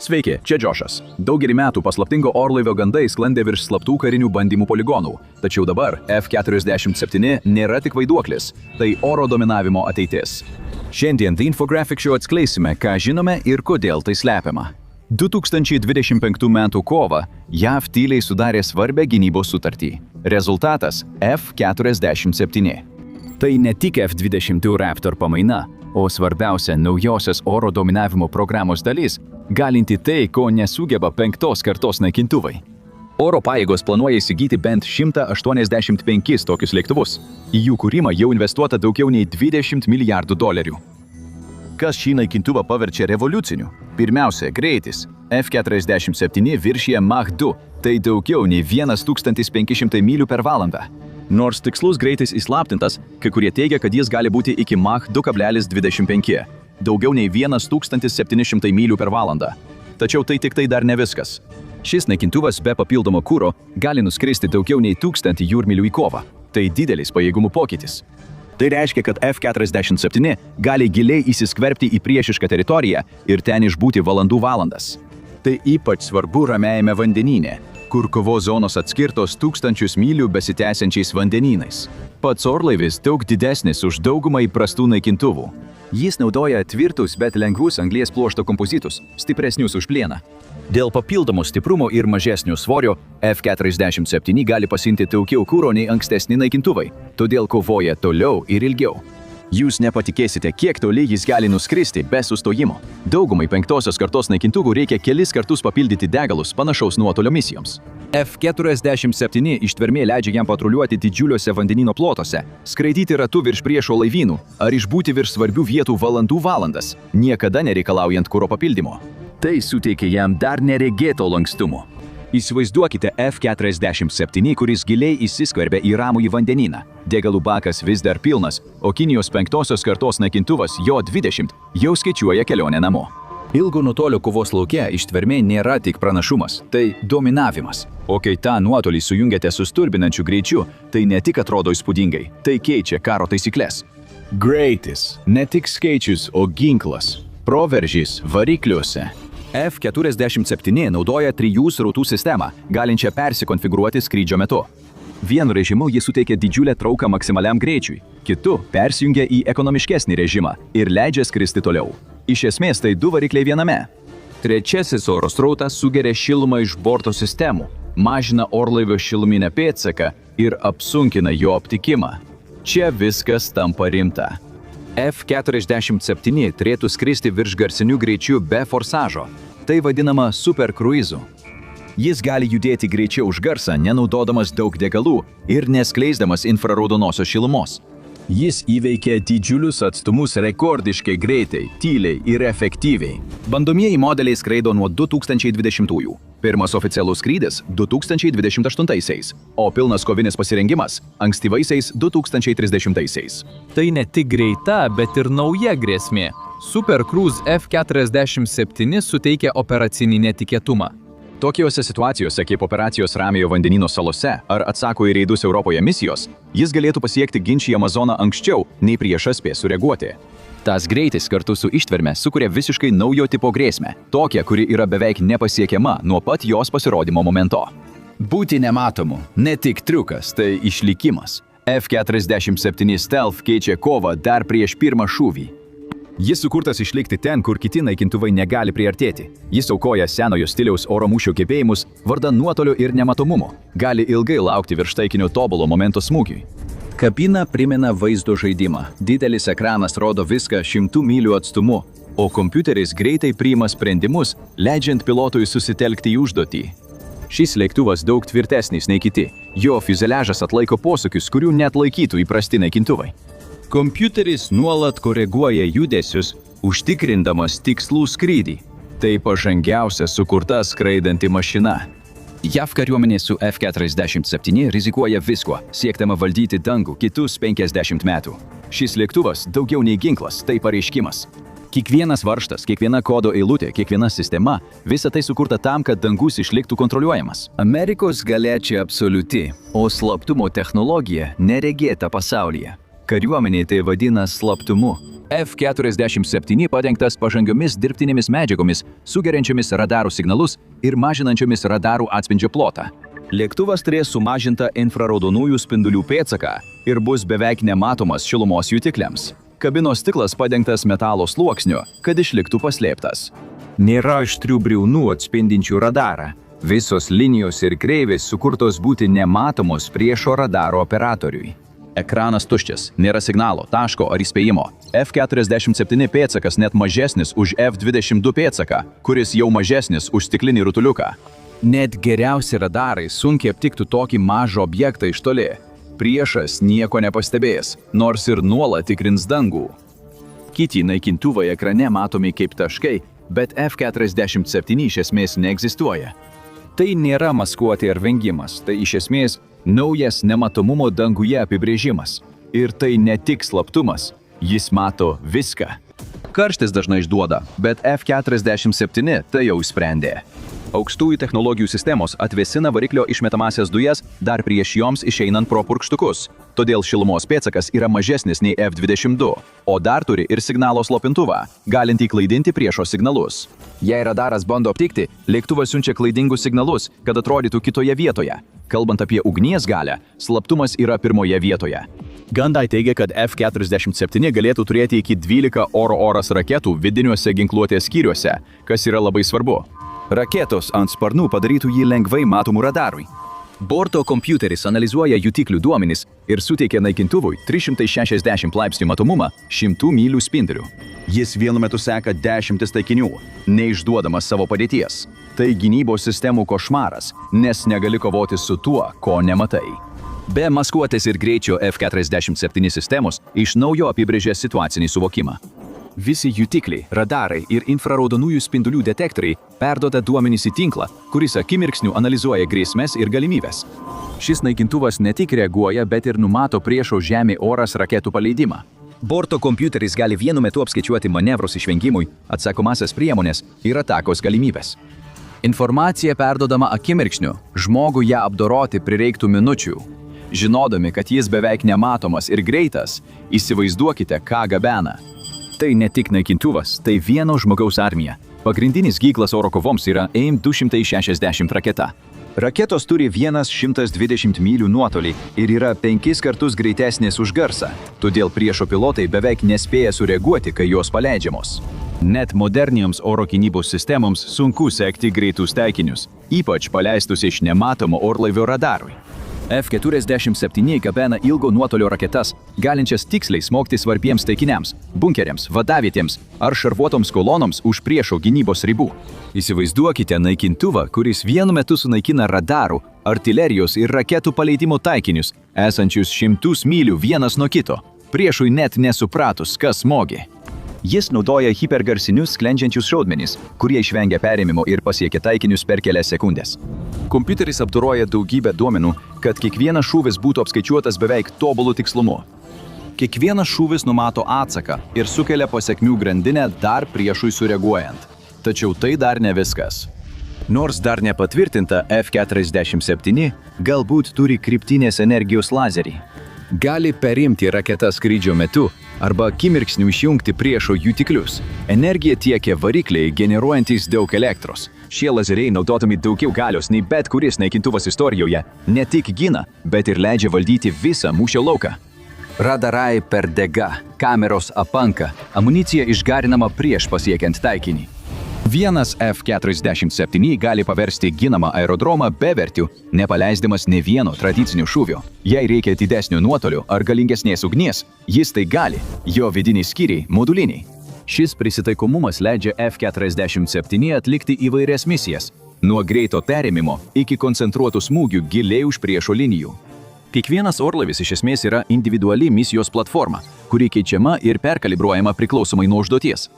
Sveiki, čia Džošas. Daugelį metų paslaptingo orlaivio gandai sklandė virš slaptų karinių bandymų poligonų. Tačiau dabar F-47 nėra tik vaiduoklis, tai oro dominavimo ateitis. Šiandien The Infographic Show atskleisime, ką žinome ir kodėl tai slepiama. 2025 m. kovą JAV tyliai sudarė svarbę gynybos sutartį. Rezultatas – F-47. Tai ne tik F-22 Raptor pamaina, o svarbiausia naujosios oro dominavimo programos dalis, galinti tai, ko nesugeba 5. kartos naikintuvai. Oro pajėgos planuoja įsigyti bent 185 tokius lėktuvus. Į jų kūrimą jau investuota daugiau nei $20 milijardų. Kas šį naikintuvą paverčia revoliuciniu? Pirmiausia, greitis. F-47 viršija Mach 2, tai daugiau nei 1500 mylių per valandą. Nors tikslus greitis įslaptintas, kai kurie teigia, kad jis gali būti iki Mach 2,25, daugiau nei 1700 mylių per valandą. Tačiau tai tik tai dar ne viskas. Šis naikintuvas be papildomo kuro gali nuskristi daugiau nei 1000 jūrmylių į kovą. Tai didelis pajėgumų pokytis. Tai reiškia, kad F-47 gali giliai įsiskverbti į priešišką teritoriją ir ten išbūti valandas. Tai ypač svarbu ramiajame vandenyne, kur kovos zonos atskirtos 1000 mylių besitęsiančiais vandenynais. Pats orlaivis daug didesnis už daugumą įprastų naikintuvų. Jis naudoja tvirtus, bet lengvus anglies pluošto kompozitus, stipresnius už plieną. Dėl papildomo stiprumo ir mažesnio svorio F-47 gali pasiimti daugiau kuro nei ankstesni naikintuvai, todėl kovoja toliau ir ilgiau. Jūs nepatikėsite, kiek toli jis gali nuskristi be sustojimo. Daugumai 5. kartos naikintuvų reikia kelis kartus papildyti degalus panašaus nuotolio misijoms. F-47 ištvermė leidžia jam patruliuoti didžiuliuose vandenyno plotuose, skraidyti ratu virš priešo laivynų ar išbūti virš svarbių vietų valandas, niekada nereikalaujant kuro papildymo. Tai suteikia jam dar neregėto lankstumo. Įsivaizduokite F-47, kuris giliai įsiskverbia į ramųjį vandenyną. Degalų bakas vis dar pilnas, o Kinijos 5. kartos naikintuvas J-20 jau skaičiuoja kelionę namo. Ilgo nuotolio kovos lauke ištvermė nėra tik pranašumas, tai dominavimas. O kai tą nuotolį sujungiate su stulbinančiu greičiu, tai ne tik atrodo įspūdingai, tai keičia karo taisyklės. Greitis – ne tik skaičius, o ginklas. Proveržys varikliuose. F-47 naudoja 3 srautų sistemą, galinčią persikonfigūruoti skrydžio metu. Vienu režimu jis suteikia didžiulę trauką maksimaliam greičiui, kitu persijungia į ekonomiškesnį režimą ir leidžia skristi toliau. Iš esmės tai 2 varikliai viename. Trečiasis oro srautas sugeria šilumą iš borto sistemų, mažina orlaivio šiluminę pėdsaką ir apsunkina jo aptikimą. Čia viskas tampa rimta. F-47 turėtų skristi virš garsiniu greičiu be forsažo. Tai vadinama superkruizu. Jis gali judėti greičiau už garsą, nenaudodamas daug degalų ir neskleisdamas infraraudonosios šilumos. Jis įveikia didžiulius atstumus rekordiškai greitai, tyliai ir efektyviai. Bandomieji modeliai skraido nuo 2020-ųjų. Pirmas oficialus skrydis 2028-aisiais, o pilnas kovinis pasirengimas ankstyvaisiais 2030-aisiais. Tai ne tik greita, bet ir nauja grėsmė. Super Cruise F-47 suteikia operacinį netikėtumą. Tokiose situacijose kaip operacijos Ramiojo vandenyno salose ar atsako į reidus Europoje misijos, jis galėtų pasiekti ginčijamą zoną anksčiau, nei priešas spės sureaguoti. Tas greitis kartu su ištverme sukuria visiškai naujo tipo grėsmę, tokią, kuri yra beveik nepasiekiama nuo pat jos pasirodymo momento. Būti nematomu – ne tik triukas, tai išlikimas. F-47 Stealth keičia kovą dar prieš pirmą šūvį. Jis sukurtas išlikti ten, kur kiti naikintuvai negali priartėti. Jis aukoja senojo stiliaus oro mūšio gebėjimus vardan nuotolio ir nematomumo. Gali ilgai laukti virš taikinio tobulo momento smūgiui. Kabina primena vaizdo žaidimą. Didelis ekranas rodo viską 100 mylių atstumu, o kompiuteris greitai priima sprendimus, leidžiant pilotui susitelkti į užduotį. Šis lėktuvas daug tvirtesnis nei kiti. Jo fiuzeliažas atlaiko posūkius, kurių net laikytų įprasti naikintuvai. Kompiuteris nuolat koreguoja judesius, užtikrindamas tikslų skrydį. Tai pažangiausia sukurta skraidanti mašina. JAV kariuomenė su F-47 rizikuoja viskuo, siektama valdyti dangų kitus 50 metų. Šis lėktuvas daugiau nei ginklas, tai pareiškimas. Kiekvienas varžtas, kiekviena kodo eilutė, kiekviena sistema, visa tai sukurta tam, kad dangus išliktų kontroliuojamas. Amerikos galia čia absoliuti, o slaptumo technologija neregėta pasaulyje. Kariuomenė tai vadina slaptumu. F-47 padengtas pažangiomis dirbtinėmis medžiagomis, sugeriančiomis radarų signalus ir mažinančiomis radarų atspindžio plotą. Lėktuvas turės sumažintą infraraudonųjų spindulių pėdsaką ir bus beveik nematomas šilumos jutikliams. Kabinos stiklas padengtas metalo sluoksniu, kad išliktų paslėptas. Nėra aštrių briaunų atspindinčių radarą. Visos linijos ir kreivės sukurtos būti nematomos priešo radaro operatoriui. Ekranas tuščias, nėra signalo, taško ar įspėjimo. F-47 pėdsakas net mažesnis už F-22 pėdsaką, kuris jau mažesnis už stiklinį rutuliuką. Net geriausi radarai sunkiai aptiktų tokį mažą objektą iš toli. Priešas nieko nepastebės, nors ir nuolat tikrins dangų. Kiti naikintuvai ekrane matomi kaip taškai, bet F-47 iš esmės neegzistuoja. Tai nėra maskuotė ar vengimas, tai iš esmės naujas nematomumo danguje apibrėžimas. Ir tai ne tik slaptumas, jis mato viską. Karštis dažnai išduoda, bet F-47 tai jau sprendė. Aukštųjų technologijų sistemos atvėsina variklio išmetamasias dujas dar prieš joms išeinant pro purkštukus. Todėl šilumos pėdsakas yra mažesnis nei F-22, o dar turi ir signalo slopintuvą, galintį klaidinti priešo signalus. Jei radaras bando aptikti, lėktuvas siunčia klaidingus signalus, kad atrodytų kitoje vietoje. Kalbant apie ugnies galią, slaptumas yra pirmoje vietoje. Gandai teigia, kad F-47 galėtų turėti iki 12 oro-oras raketų vidiniuose ginkluotės skyriuose, kas yra labai svarbu. Raketos ant sparnų padarytų jį lengvai matomų radarui. Borto kompiuteris analizuoja jutiklių duomenis ir suteikia naikintuvui 360 laipsnių matomumą 100 mylių spinduliu. Jis vienu metu seka 10 taikinių, neišduodamas savo padėties. Tai gynybos sistemų košmaras, nes negali kovoti su tuo, ko nematai. Be maskuotės ir greičio F-47 sistemos iš naujo apibrėžė situacinį suvokimą. Visi jutikliai, radarai ir infraraudonųjų spindulių detektoriai perduoda duomenys į tinklą, kuris akimirksniu analizuoja grėsmes ir galimybes. Šis naikintuvas ne tik reaguoja, bet ir numato priešo žemė-oras raketų paleidimą. Borto kompiuteris gali vienu metu apskaičiuoti manevrus išvengimui, atsakomasias priemonės ir atakos galimybės. Informacija perdodama akimirksniu, žmogui ją apdoroti prireiktų minučių. Žinodami, kad jis beveik nematomas ir greitas, įsivaizduokite, ką gabena. Tai ne tik naikintuvas, tai vieno žmogaus armija. Pagrindinis ginklas oro kovoms yra AIM-260 raketa. Raketos turi 120 mylių nuotolį ir yra 5 kartus greitesnės už garsą, todėl priešo pilotai beveik nespėja sureaguoti, kai jos paleidžiamos. Net modernijoms oro gynybos sistemoms sunku sekti greitus taikinius, ypač paleistus iš nematomo orlaivio radarui. F-47 gabena ilgo nuotolio raketas, galinčias tiksliai smogti svarbiems taikiniams, bunkeriams, vadavietėms ar šarvuotoms kolonoms už priešo gynybos ribų. Įsivaizduokite naikintuvą, kuris vienu metu sunaikina radarų, artilerijos ir raketų paleidimo taikinius, esančius 100 mylių vienas nuo kito, priešui net nesupratus, kas smogė. Jis naudoja hipergarsinius sklendžiančius šaudmenis, kurie išvengia perėmimo ir pasiekia taikinius per kelias sekundės. Kompiuteris apdoroja daugybę duomenų, kad kiekvienas šūvis būtų apskaičiuotas beveik tobulų tikslumu. Kiekvienas šūvis numato atsaką ir sukelia pasekmių grandinę dar priešui sureaguojant. Tačiau tai dar ne viskas. Nors dar nepatvirtinta, F-47 galbūt turi kryptinės energijos lazerį. Gali perimti raketą skrydžio metu arba akimirksniu išjungti priešo jutiklius. Energiją tiekia varikliai generuojantys daug elektros. Šie lazeriai naudodami daugiau galios nei bet kuris naikintuvas istorijoje ne tik gina, bet ir leidžia valdyti visą mūšio lauką. Radarai perdega, kameros apanka, amunicija išgarinama prieš pasiekiant taikinį. Vienas F-47 gali paversti ginamą aerodromą bevertiu, nepaleisdamas ne vieno tradicinio šūvio. Jei reikia didesnio nuotolio ar galingesnės ugnies, jis tai gali, jo vidiniai skyriai moduliniai. Šis prisitaikomumas leidžia F-47 atlikti įvairias misijas, nuo greito perėmimo iki koncentruotų smūgių giliai už priešo linijų. Kiekvienas orlaivis iš esmės yra individuali misijos platforma, kuri keičiama ir perkalibruojama priklausomai nuo užduoties.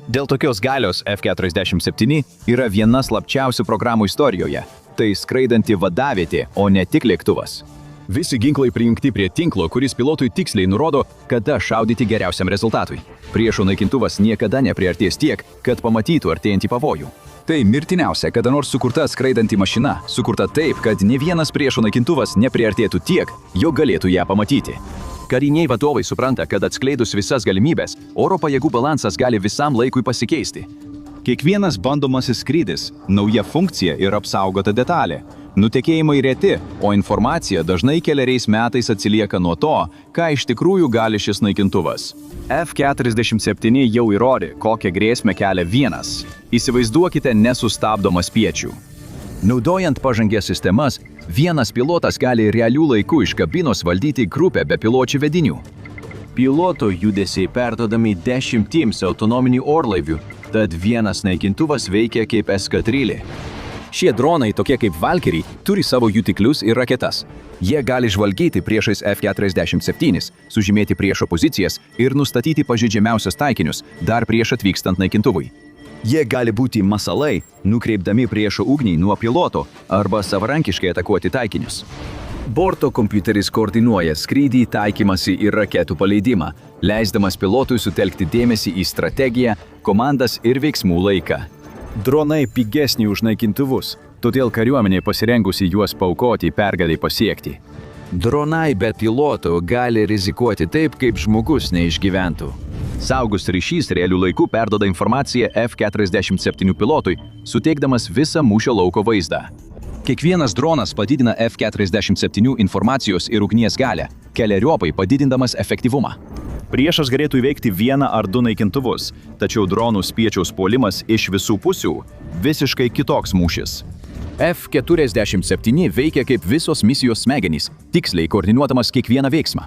Dėl tokios galios F-47 yra viena slapčiausių programų istorijoje. Tai skraidanti vadavietė, o ne tik lėktuvas. Visi ginklai prijungti prie tinklo, kuris pilotui tiksliai nurodo, kada šaudyti geriausiam rezultatui. Priešo naikintuvas niekada nepriartės tiek, kad pamatytų artėjantį pavojų. Tai mirtiniausia kada nors sukurta skraidanti mašina, sukurta taip, kad ne vienas priešo naikintuvas nepriartėtų tiek, jog galėtų ją pamatyti. Kariniai vadovai supranta, kad atskleidus visas galimybės, oro pajėgų balansas gali visam laikui pasikeisti. Kiekvienas bandomasis skrydis, nauja funkcija ir apsaugota detalė. Nutekėjimai reti, o informacija dažnai keleriais metais atsilieka nuo to, ką iš tikrųjų gali šis naikintuvas. F-47 jau įrodė, kokią grėsmę kelia vienas. Įsivaizduokite nesustabdomą spiečių. Naudojant pažangės sistemas, vienas pilotas gali realių laikų iš kabinos valdyti grupę bepiločių vedinių. Piloto judesiai perdodami 10 autonominių orlaivių, tad vienas naikintuvas veikia kaip eskadrilė. Šie dronai, tokie kaip Valkyrie, turi savo jutiklius ir raketas. Jie gali žvalgyti priešais F-47, sužymėti priešo pozicijas ir nustatyti pažeidžiamiausius taikinius dar prieš atvykstant naikintuvui. Jie gali būti masalai, nukreipdami priešo ugnį nuo piloto arba savarankiškai atakuoti taikinius. Borto kompiuteris koordinuoja skrydį, taikymąsi ir raketų paleidimą, leisdamas pilotui sutelkti dėmesį į strategiją, komandas ir veiksmų laiką. Dronai pigesni už naikintuvus, todėl kariuomenė pasirengusi juos paaukoti pergalei pasiekti. Dronai be piloto gali rizikuoti taip, kaip žmogus neišgyventų. Saugus ryšys realių laikų perduoda informaciją F-47 pilotui, suteikdamas visą mūšio lauko vaizdą. Kiekvienas dronas padidina F-47 informacijos ir ugnies galią, keleriopai padidindamas efektyvumą. Priešas galėtų įveikti 1 ar 2 naikintuvus, tačiau dronų spiečiaus puolimas iš visų pusių – visiškai kitoks mūšis. F-47 veikia kaip visos misijos smegenys, tiksliai koordinuodamas kiekvieną veiksmą.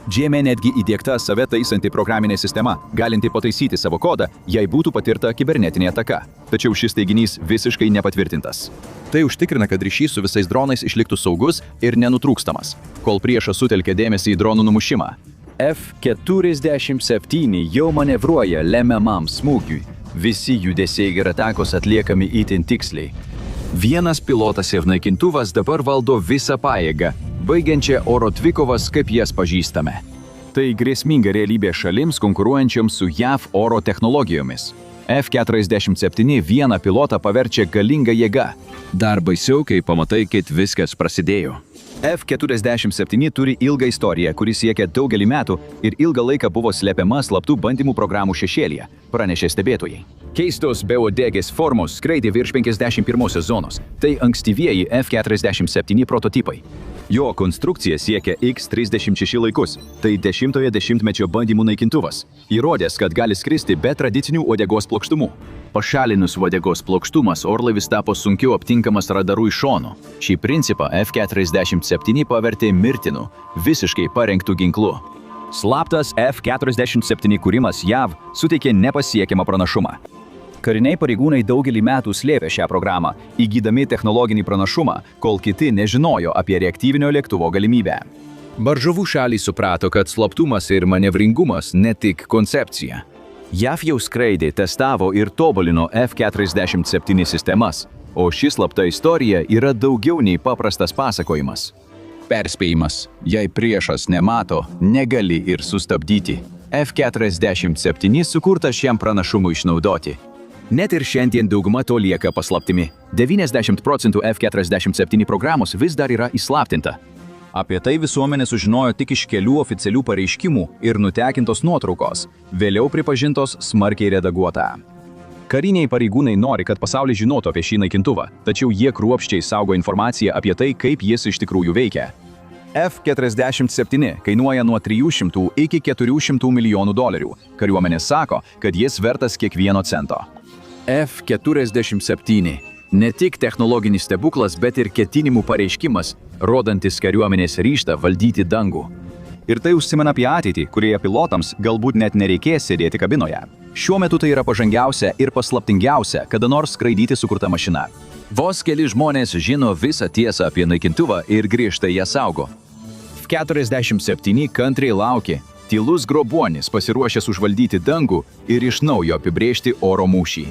Džeme netgi įdiegta save taisanti programinė sistema, galinti pataisyti savo kodą, jei būtų patirta kibernetinė ataka. Tačiau šis teiginys visiškai nepatvirtintas. Tai užtikrina, kad ryšys su visais dronais išliktų saugus ir nenutrūkstamas, kol priešas sutelkia dėmesį į dronų numušimą. F-47 jau manevruoja lemiamam smūgiui. Visi judesiai ir atakos atliekami itin tiksliai. Vienas pilotas ir naikintuvas dabar valdo visą pajėgą, baigiančią oro dvikovas, kaip jas pažįstame. Tai grėsminga realybė šalims konkuruojančioms su JAV oro technologijomis. F-47 vieną pilotą paverčia galinga jėga. Dar baisiau, kai pamatai, kaip viskas prasidėjo. F-47 turi ilgą istoriją, kuri siekia daugelį metų ir ilgą laiką buvo slepiama slaptų bandymų programų šešėlyje, pranešė stebėtojai. Keistos beuodegės formos skraidė virš 51 zonos, tai ankstyvieji F-47 prototipai. Jo konstrukcija siekia X-36 laikus, tai 10-ojo dešimtmečio bandymų naikintuvas, įrodęs, kad gali skristi be tradicinių uodegos plokštumų. Pašalinus uodegos plokštumas, orlaivis tapo sunkiau aptinkamas radarų iš šono. Šį principą F-47 pavertė mirtinu, visiškai parengtų ginklu. Slaptas F-47 kūrimas JAV suteikė nepasiekiamą pranašumą. Kariniai pareigūnai daugelį metų slėpė šią programą, įgydami technologinį pranašumą, kol kiti nežinojo apie reaktyvinio lėktuvo galimybę. Varžovų šalys suprato, kad slaptumas ir manevringumas ne tik koncepcija. JAV jau skraidė, testavo ir tobulino F-47 sistemas, o ši slapta istorija yra daugiau nei paprastas pasakojimas. Perspėjimas, jei priešas nemato, negali ir sustabdyti. F-47 sukurtas šiam pranašumui išnaudoti. Net ir šiandien dauguma to lieka paslaptimi. 90% F-47 programos vis dar yra įslaptinta. Apie tai visuomenė sužinojo tik iš kelių oficialių pareiškimų ir nutekintos nuotraukos, vėliau pripažintos smarkiai redaguota. Kariniai pareigūnai nori, kad pasaulis žinotų apie šį naikintuvą, tačiau jie kruopščiai saugo informaciją apie tai, kaip jis iš tikrųjų veikia. F-47 kainuoja nuo 300 iki 400 milijonų dolerių. Kariuomenė sako, kad jis vertas kiekvieno cento. F-47 – ne tik technologinis stebuklas, bet ir ketinimų pareiškimas, rodantis kariuomenės ryžtą valdyti dangų. Ir tai užsimena apie ateitį, kurioje pilotams galbūt net nereikės sėdėti kabinoje. Šiuo metu tai yra pažangiausia ir paslaptingiausia, kada nors skraidyti sukurta mašina. Vos keli žmonės žino visą tiesą apie naikintuvą ir griežtai ją saugo. F-47 kantriai laukia, tylus grobuonis pasiruošęs užvaldyti dangų ir iš naujo apibrėžti oro mūšį.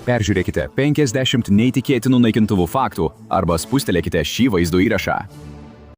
Peržiūrėkite 50 neįtikėtinų naikintuvų faktų arba spustelėkite šį vaizdo įrašą.